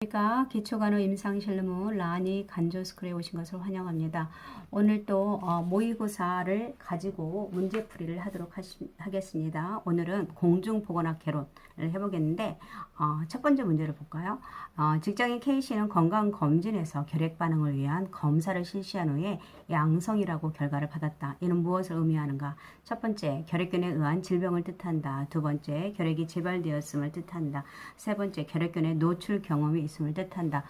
저희가 기초간호 임상실무 라니 간조스쿨에 오신 것을 환영합니다. 오늘 또 모의고사를 가지고 문제풀이를 하도록 하겠습니다. 오늘은 공중보건학 개론을 해보겠는데 첫 번째 문제를 볼까요? 직장인 K씨는 건강검진에서 결핵 반응을 위한 검사를 실시한 후에 양성이라고 결과를 받았다. 이는 무엇을 의미하는가? 첫 번째, 결핵균에 의한 질병을 뜻한다. 두 번째, 결핵이 재발되었음을 뜻한다. 세 번째, 결핵균에 노출 경험이 있음을 뜻한다.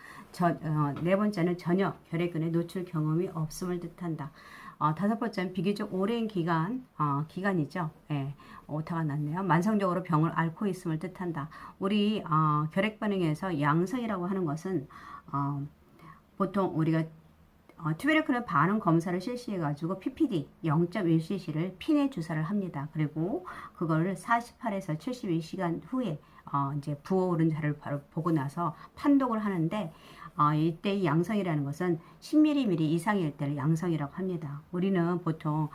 네 번째는 전혀 결핵균에 노출 경험이 없음을 뜻한다. 다섯 번째는 비교적 오랜 기간이죠. 예, 오타가 났네요. 만성적으로 병을 앓고 있음을 뜻한다. 우리 결핵 반응에서 양성이라고 하는 것은 보통 우리가 튜베르클린 반응 검사를 실시해가지고 PPD 0.1cc를 핀에 주사를 합니다. 그리고 그걸 48에서 72시간 후에 이제 부어오른 자를 바로 보고 나서 판독을 하는데 이때 이 양성이라는 것은 10ml 이상일 때를 양성이라고 합니다. 우리는 보통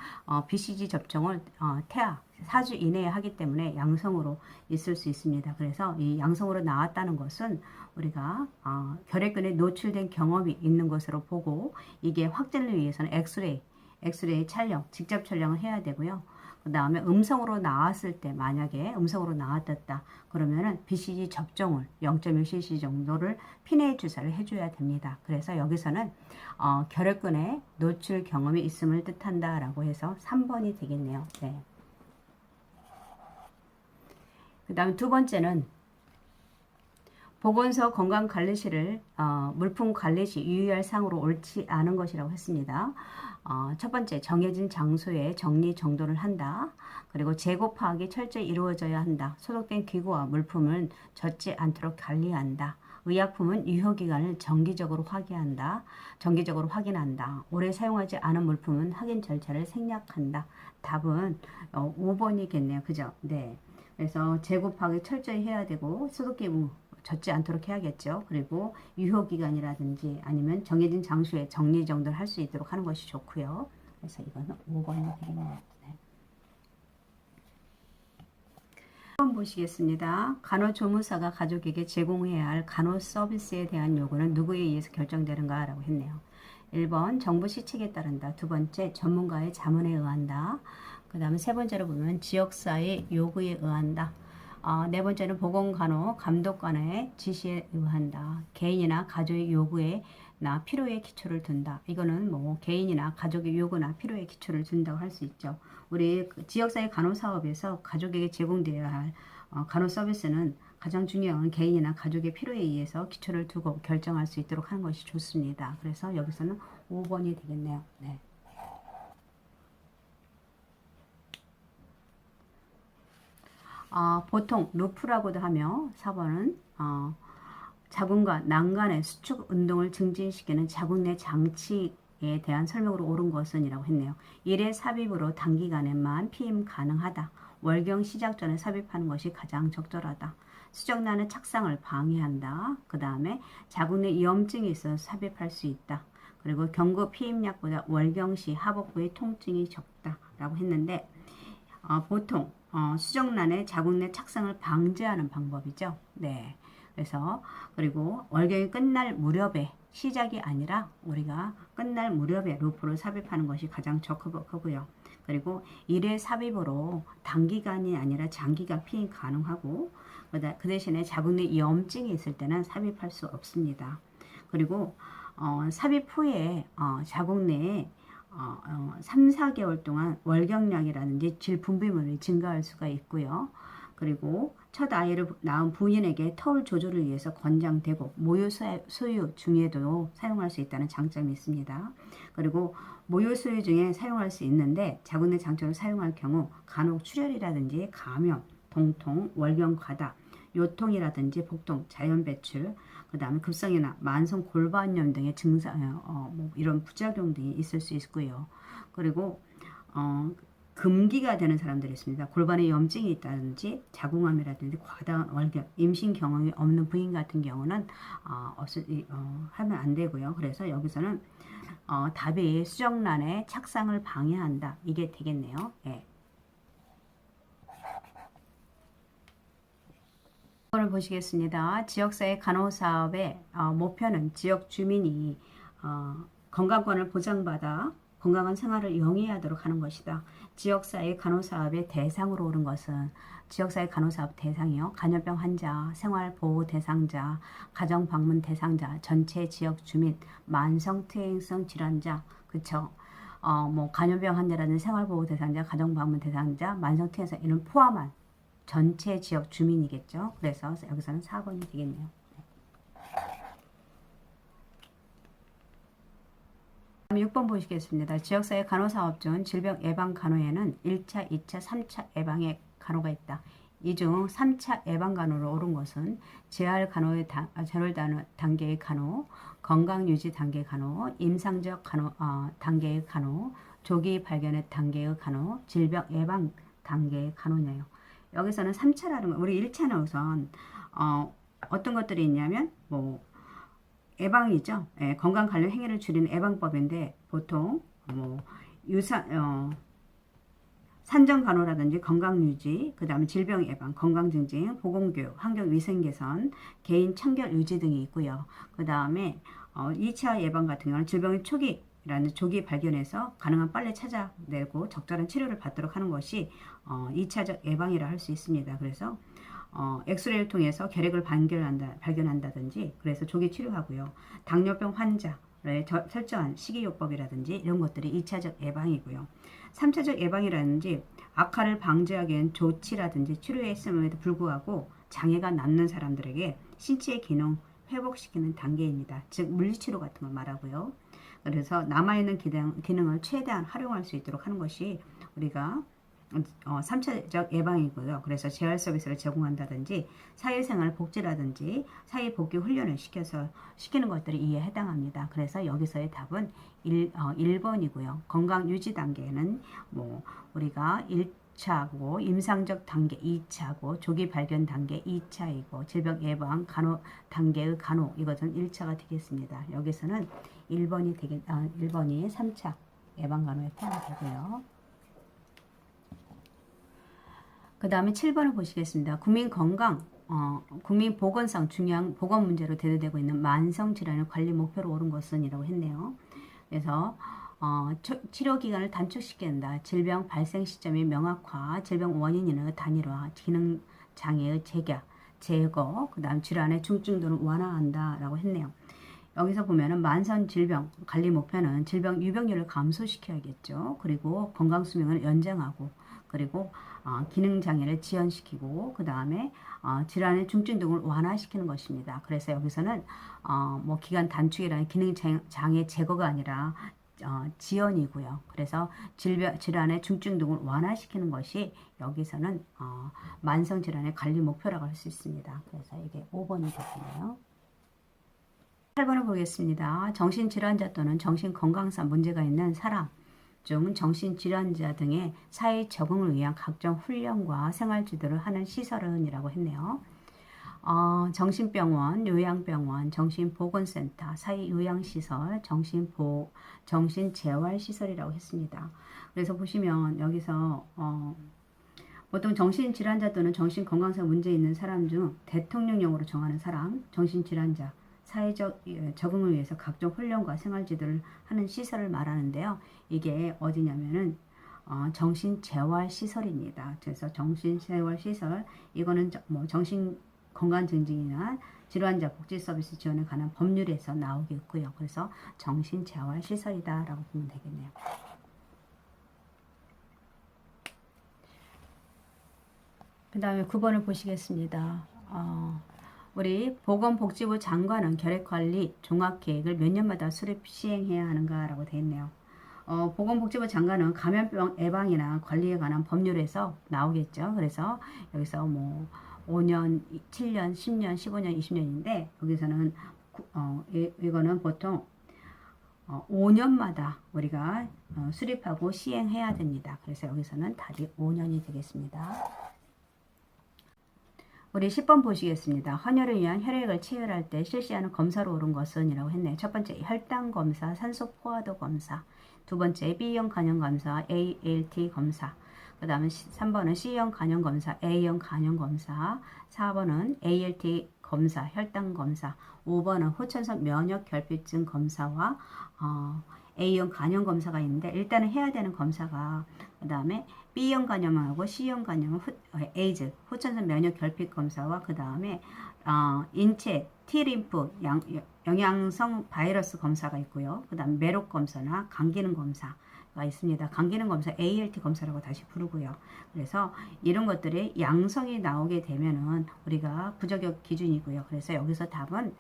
BCG 접종을 태아 4주 이내에 하기 때문에 양성으로 있을 수 있습니다. 그래서 이 양성으로 나왔다는 것은 우리가 결핵균에 노출된 경험이 있는 것으로 보고 이게 확진을 위해서는 엑스레이 촬영, 직접 촬영을 해야 되고요. 그 다음에 음성으로 나왔을 때 만약에 음성으로 나왔다 그러면은 BCG 접종을 0.1cc 정도를 핀에 주사를 해줘야 됩니다. 그래서 여기서는 결핵균에 노출 경험이 있음을 뜻한다 라고 해서 3번이 되겠네요. 네. 그 다음 두 번째는 보건소 건강관리실을 물품관리시 유의할 사항으로 옳지 않은 것이라고 했습니다. 첫 번째, 정해진 장소에 정리정돈을 한다. 그리고 재고 파악이 철저히 이루어져야 한다. 소독된 기구와 물품은 젖지 않도록 관리한다. 의약품은 유효기간을 정기적으로 확인한다. 오래 사용하지 않은 물품은 확인 절차를 생략한다. 답은 5번이겠네요. 그죠? 네. 그래서 재고 파악이 철저히 해야 되고 소독기구 젖지 않도록 해야겠죠. 그리고 유효기간이라든지 아니면 정해진 장소에 정리정돈을 할 수 있도록 하는 것이 좋고요. 그래서 이거는 5번이 되겠네요. 네. 1번 보시겠습니다. 간호조무사가 가족에게 제공해야 할 간호 서비스에 대한 요구는 누구에 의해서 결정되는가? 라고 했네요. 1번 정부 시책에 따른다. 두 번째 전문가의 자문에 의한다. 그 다음에 세 번째로 보면 지역사회 요구에 의한다. 네 번째는 보건간호 감독관의 지시에 의한다. 개인이나 가족의 요구에 나 필요에 기초를 둔다. 이거는 뭐 개인이나 가족의 요구나 필요에 기초를 둔다고 할 수 있죠. 우리 지역사회 간호사업에서 가족에게 제공되어야 할 간호 서비스는 가장 중요한 개인이나 가족의 필요에 의해서 기초를 두고 결정할 수 있도록 하는 것이 좋습니다. 그래서 여기서는 5번이 되겠네요. 네. 보통 루프라고도 하며 4번은 자궁과 난간의 수축 운동을 증진시키는 자궁 내 장치에 대한 설명으로 옳은 것은 이라고 했네요. 1회 삽입으로 단기간에만 피임 가능하다. 월경 시작 전에 삽입하는 것이 가장 적절하다. 수정란의 착상을 방해한다. 그 다음에 자궁 내 염증이 있어서 삽입할 수 있다. 그리고 경구 피임약보다 월경 시 하복부의 통증이 적다라고 했는데 보통 수정란의 자궁 내 착상을 방지하는 방법이죠. 네. 그래서 그리고 월경이 끝날 무렵에 시작이 아니라 우리가 끝날 무렵에 루프를 삽입하는 것이 가장 적합하고요. 그리고 1회 삽입으로 단기간이 아니라 장기간 피임 가능하고 그 대신에 자궁 내 염증이 있을 때는 삽입할 수 없습니다. 그리고 삽입 후에 자궁 내에 3, 4개월 동안 월경량이라든지 질 분비물이 증가할 수가 있고요. 그리고 첫 아이를 낳은 부인에게 터울 조절을 위해서 권장되고 모유 수유 중에도 사용할 수 있다는 장점이 있습니다. 그리고 모유 수유 중에 사용할 수 있는데 자궁 내 장점을 사용할 경우 간혹 출혈이라든지 감염, 동통, 월경 과다, 요통이라든지 복통, 자연 배출, 그 다음에 급성이나 만성 골반염 등의 증상, 뭐 이런 부작용 등이 있을 수 있고요. 그리고 금기가 되는 사람들이 있습니다. 골반에 염증이 있다든지 자궁암이라든지 과다한 월경, 임신 경험이 없는 부인 같은 경우는 하면 안 되고요. 그래서 여기서는 답이 수정란의 착상을 방해한다. 이게 되겠네요. 예. 오늘 보시겠습니다. 지역사회 간호사업의 목표는 지역 주민이 건강권을 보장받아 건강한 생활을 영위하도록 하는 것이다. 지역사회 간호사업의 대상으로 오른 것은 지역사회 간호사업 대상이요. 간염병 환자, 생활보호 대상자, 가정방문 대상자, 전체 지역 주민, 만성퇴행성 질환자, 그쵸? 뭐 간염병 환자라는 생활보호 대상자, 가정방문 대상자, 만성퇴행성 이런 포함한 전체 지역 주민이겠죠. 그래서 여기서는 4번이 되겠네요. 다음 6번 보시겠습니다. 지역사회 간호사업 중 질병 예방 간호에는 1차, 2차, 3차 예방의 간호가 있다. 이 중 3차 예방 간호로 오른 것은 재활 간호의 단계의 간호, 건강유지 단계 간호, 임상적 간호 단계의 간호, 조기 발견의 단계의 간호, 질병 예방 단계의 간호네요. 여기서는 3차라는 거, 우리 1차는 우선 어떤 것들이 있냐면 뭐 예방이죠. 예, 건강 관련 행위를 줄이는 예방법인데 보통 뭐 산정 간호라든지 건강 유지, 그 다음에 질병 예방, 건강 증진, 보건교육, 환경 위생 개선, 개인 청결 유지 등이 있고요. 그 다음에 2차 예방 같은 경우는 질병의 초기라는 조기 발견해서 가능한 빨리 찾아내고 적절한 치료를 받도록 하는 것이 2차적 예방이라 할 수 있습니다. 그래서 엑스레이를 통해서 결핵을 발견한다든지 그래서 조기 치료하고요. 당뇨병 환자를 철저한 식이요법이라든지 이런 것들이 2차적 예방이고요. 3차적 예방이라든지 악화를 방지하기 위한 조치라든지 치료에 있음에도 불구하고 장애가 남는 사람들에게 신체의 기능 회복시키는 단계입니다. 즉 물리치료 같은 걸 말하고요. 그래서 남아있는 기능을 최대한 활용할 수 있도록 하는 것이 우리가 3차적 예방이고요. 그래서 재활 서비스를 제공한다든지 사회생활 복지라든지 사회복귀 훈련을 시키는 것들이 이에 해당합니다. 그래서 여기서의 답은 1번이고요. 건강 유지 단계는 뭐 우리가 1차고 임상적 단계 2차고 조기 발견 단계 2차이고 질병 예방 간호 단계의 간호 이것은 1차가 되겠습니다. 여기서는 1번이 3차 예방 간호에 포함되고요. 그 다음에 7번을 보시겠습니다. 국민 보건상 중요한 보건 문제로 대두되고 있는 만성 질환의 관리 목표로 오른 것은 이라고 했네요. 그래서 치료 기간을 단축시킨다. 질병 발생 시점의 명확화, 질병 원인의 단일화, 기능 장애의 제거, 그 다음 질환의 중증도를 완화한다라고 했네요. 여기서 보면은 만성 질병 관리 목표는 질병 유병률을 감소시켜야겠죠. 그리고 건강 수명을 연장하고 그리고 기능 장애를 지연시키고 그 다음에 질환의 중증도를 완화시키는 것입니다. 그래서 여기서는 뭐 기간 단축이라는 기능 장애 제거가 아니라 지연이고요. 그래서 질환의 중증도를 완화시키는 것이 여기서는 만성 질환의 관리 목표라고 할 수 있습니다. 그래서 이게 5번이 되겠네요. 8번을 보겠습니다. 정신질환자 또는 정신건강상 문제가 있는 사람 중 정신질환자 등의 사회 적응을 위한 각종 훈련과 생활지도를 하는 시설은 이라고 했네요. 정신병원, 요양병원, 정신보건센터, 사회요양시설, 정신재활시설이라고 했습니다. 그래서 보시면 여기서 보통 정신질환자 또는 정신건강상 문제 있는 사람 중 대통령령으로 정하는 사람, 정신질환자, 사회적 적응을 위해서 각종 훈련과 생활지도를 하는 시설을 말하는데요. 이게 어디냐면은 정신재활시설입니다. 그래서 정신재활시설 이거는 뭐 정신건강증진이나 질환자 복지서비스 지원에 관한 법률에서 나오겠고요. 그래서 정신재활시설이다라고 보면 되겠네요. 그 다음에 9번을 보시겠습니다. 우리 보건복지부 장관은 결핵관리 종합계획을 몇 년마다 수립 시행해야 하는가라고 되어 있네요. 보건복지부 장관은 감염병 예방이나 관리에 관한 법률에서 나오겠죠. 그래서 여기서 뭐 5년, 7년, 10년, 15년, 20년인데 여기서는 이거는 보통 5년마다 우리가 수립하고 시행해야 됩니다. 그래서 여기서는 답이 5년이 되겠습니다. 우리 10번 보시겠습니다. 헌혈을 위한 혈액을 체열할 때 실시하는 검사로 오른 것은 이라고 했네요. 첫 번째 혈당 검사, 산소 포화도 검사. 두 번째 B형 간염 검사, ALT 검사. 그 다음에 3번은 C형 간염 검사, A형 간염 검사, 4번은 ALT 검사, 혈당 검사, 5번은 호천성 면역 결핍증 검사와 A형 간염 검사가 있는데 일단은 해야 되는 검사가 그 다음에 B형 간염하고 C형 간염은 에이즈, 호천성 면역 결핍 검사와 그 다음에 인체 T림프 영양성 바이러스 검사가 있고요. 그 다음 메록 검사나 감기능 검사가 있습니다. 감기능 검사 ALT 검사라고 다시 부르고요. 그래서 이런 것들이 양성이 나오게 되면은 우리가 부적격 기준이고요. 그래서 여기서 답은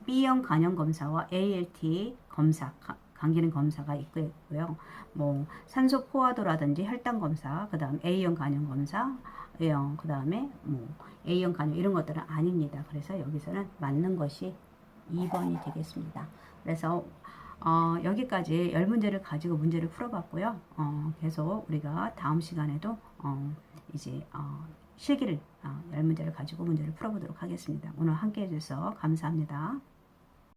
B형 간염 검사와 ALT 검사 감기능 검사가 있고요. 뭐 산소 포화도라든지 혈당 검사, 그 다음 A형 간염 검사, A형 그 다음에 뭐 A형 간염 이런 것들은 아닙니다. 그래서 여기서는 맞는 것이 2번이 되겠습니다. 그래서 여기까지 10문제를 가지고 문제를 풀어봤고요. 계속 우리가 다음 시간에도 이제 실기를 10문제를 가지고 문제를 풀어보도록 하겠습니다. 오늘 함께 해주셔서 감사합니다.